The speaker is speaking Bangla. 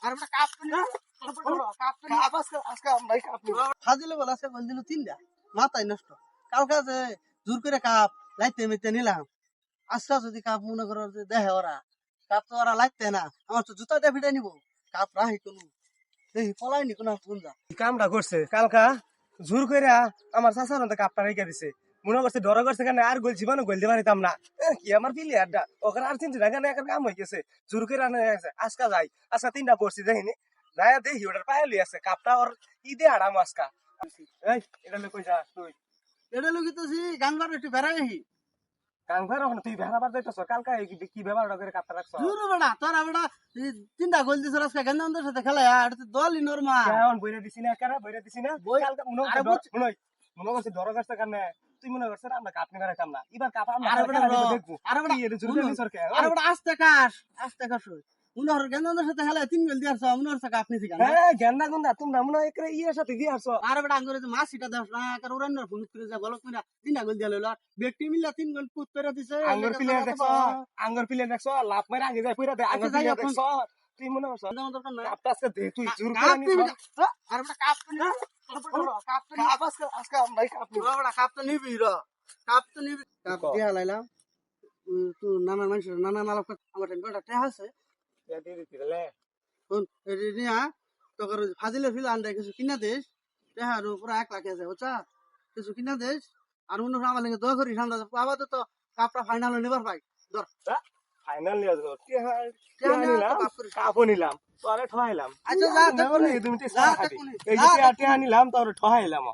আর একটা কাপ তো না কাপ তো কাপ আজকে আমরা কাপ নিব ফাজিলে বলা আছে বল দিল তিনটা মাথায় নষ্ট কালকে যে জোর করে কাপ লাইতে মেতে নিলাম আজকে যদি কাপ মনে করো যে দেহে ওরা কাপ তো ওরা লাগতে না আমার তো জুতা দিয়ে ফিটাই নিব কাপ রাহি কোনো দেখি পলাই নি কোনো কোন যা কামটা করছে কালকা জোর কইরা আমার চাচার মধ্যে কাপটা রেখে দিছে মনে করছে ডর করছে কেন আর গোল জীবনে গোল দিতে পারিতাম না কি আমার প্লেয়ারটা ওখানে আর চিন্তা কেন একটা কাম হয়ে গেছে জোর করে আনে গেছে আজকা যাই আজকা তিনটা পড়ছি দেখিনি যাই দেখি ওটার পায়ে লই আছে কাপটা ওর ঈদে আড়াম আজকা এই এটা লই কই যা তুই এটা লুকিতেছি গাঙ্গার একটু বেড়াই কাং ভাই ওখানে তুই ভেড়া বার যাইতেছ কালকা কি ব্যবহার করে কাপটা রাখছ জুরু বেড়া তোরা বেড়া তিনটা গোল দিছ আজকে গেন্দানদের সাথে খেলা আর তো দলই নরমাল কেমন বইরে দিছি না কেন বইরে দিছি না বই কালকা মনে করছে ডর করছে কেন তুই মনে করছিস আমরা কাপ নিবার কাম না এবার কাপ আমরা দেখবো আরে বড় আস্তে কাশ উনার গেন্দানদের সাথে খেলা তিন গোল দিয়াছ উনার সাথে আপনি ঠিক আছে হ্যাঁ গেন্দা গুন্দা তোমরা মনে হয় একরে ইয়ের সাথে দিয়ে আসছো আরে বড় আঙ্গুরে যে মাছিটা দাস না কার উড়ানোর ফোন করে যা বলক মিনা তিনটা গোল দিয়া লইল ব্যক্তি মিলা তিন গোল পুত করে দিছে আঙ্গুর প্লেয়ার দেখছো লাভ মারে আগে যায় পুরা দে আঙ্গুর প্লেয়ার দেখছো তুই মনে করছ দরকার নাই কাপটা আজকে দে তুই জোর করে নি আরে বড় কাপ তো না কাপ তো কাপ আজকে আমরা কাপ নিব বড় কাপ তো নিবি র কাপ তো নিবি কাপ দিয়া লাইলাম তুই নানা মানুষ নানা নালা আমার বেটা তে আছে দিয়ে দিতে লে শুন এই নিয়া তোর ফাজিলে ফিল আনতে কিছু কিনা দেশ দেহার পুরো 1 লাখ আছে বুঝছা কিছু কিনা দেশ আর অন্য আমার লাগে দোয়া করি ঠান্ডা বাবা তো কাপটা ফাইনাল নেবার পাই ধর ফাইনাল নিয়ে যাবো কাপ নিলাম তোরে ঠহাইলাম আচ্ছা যা তুমি এই যে টিয়া নিলাম তোরে ঠহাইলাম